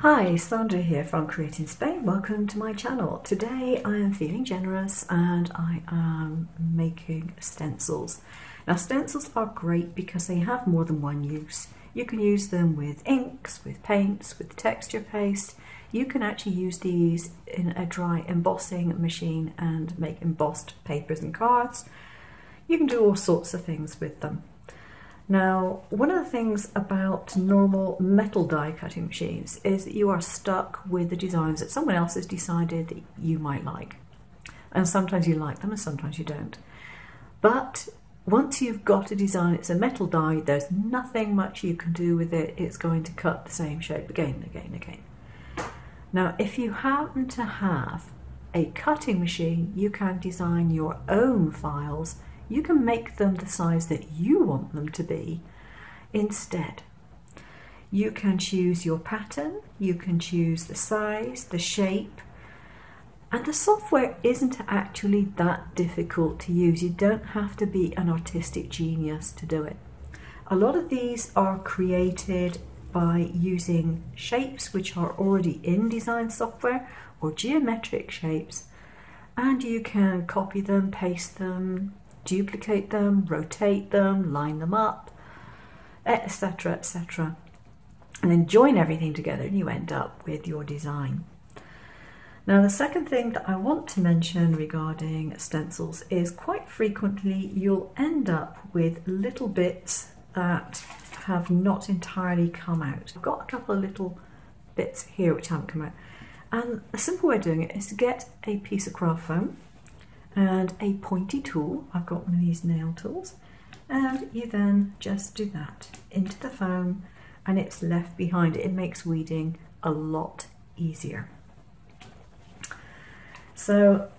Hi, Sandra here from Create in Spain. Welcome to my channel. Today I am feeling generous and I am making stencils. Now stencils are great because they have more than one use. You can use them with inks, with paints, with texture paste. You can actually use these in a dry embossing machine and make embossed papers and cards. You can do all sorts of things with them. Now, one of the things about normal metal die cutting machines is that you are stuck with the designs that someone else has decided that you might like. And sometimes you like them and sometimes you don't. But once you've got a design, it's a metal die, there's nothing much you can do with it. It's going to cut the same shape again and again and again. Now, if you happen to have a cutting machine, you can design your own files. You can make them the size that you want them to be instead. You can choose your pattern, you can choose the size, the shape, and the software isn't actually that difficult to use. You don't have to be an artistic genius to do it. A lot of these are created by using shapes which are already in design software or geometric shapes, and you can copy them, paste them, duplicate them, rotate them, line them up, etc, etc, and then join everything together and you end up with your design. Now the second thing that I want to mention regarding stencils is quite frequently you'll end up with little bits that have not entirely come out. I've got a couple of little bits here which haven't come out, and a simple way of doing it is to get a piece of craft foam and a pointy tool. I've got one of these nail tools, and you then just do that into the foam and it's left behind. It makes weeding a lot easier. So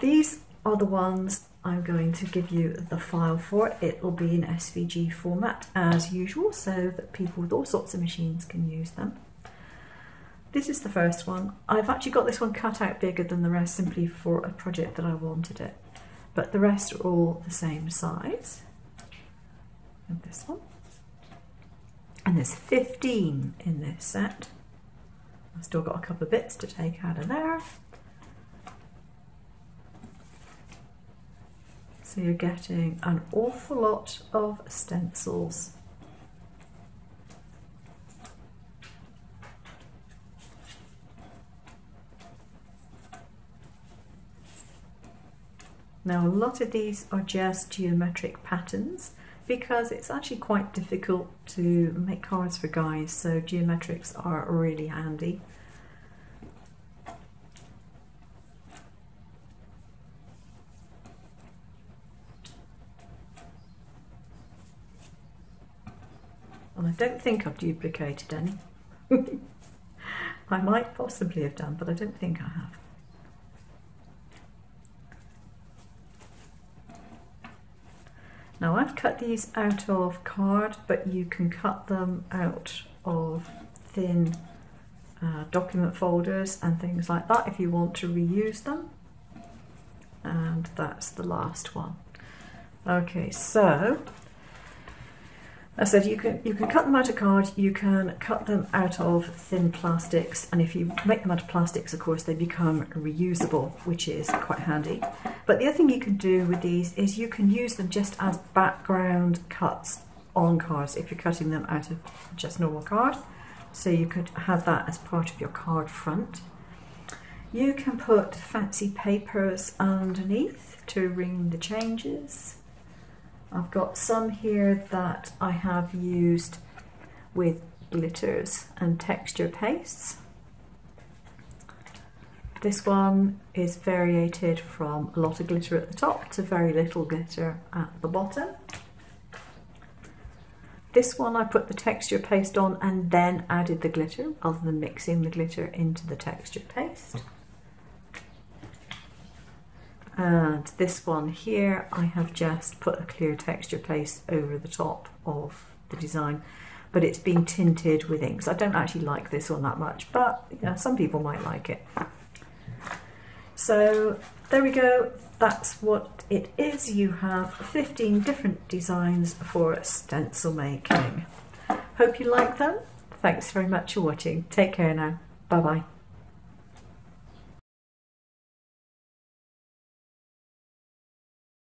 these are the ones I'm going to give you the file for. It will be in SVG format as usual so that people with all sorts of machines can use them. This is the first one. I've actually got this one cut out bigger than the rest simply for a project that I wanted it. But the rest are all the same size. And this one. And there's 15 in this set. I've still got a couple of bits to take out of there. So you're getting an awful lot of stencils. Now a lot of these are just geometric patterns because it's actually quite difficult to make cards for guys, so geometrics are really handy. And I don't think I've duplicated any. I might possibly have done, but I don't think I have. Now I've cut these out of card, but you can cut them out of thin document folders and things like that if you want to reuse them. And that's the last one. Okay, so as I said, you can cut them out of card, you can cut them out of thin plastics, and if you make them out of plastics, of course, they become reusable, which is quite handy. But the other thing you can do with these is you can use them just as background cuts on cards if you're cutting them out of just normal card. So you could have that as part of your card front. You can put fancy papers underneath to ring the changes. I've got some here that I have used with glitters and texture pastes. This one is variated from a lot of glitter at the top to very little glitter at the bottom. This one I put the texture paste on and then added the glitter rather than mixing the glitter into the texture paste. And this one here, I have just put a clear texture paste over the top of the design, but it's been tinted with inks. I don't actually like this one that much, but you know, some people might like it. So there we go, that's what it is. You have 15 different designs for stencil making. Hope you like them. Thanks very much for watching. Take care now. Bye bye.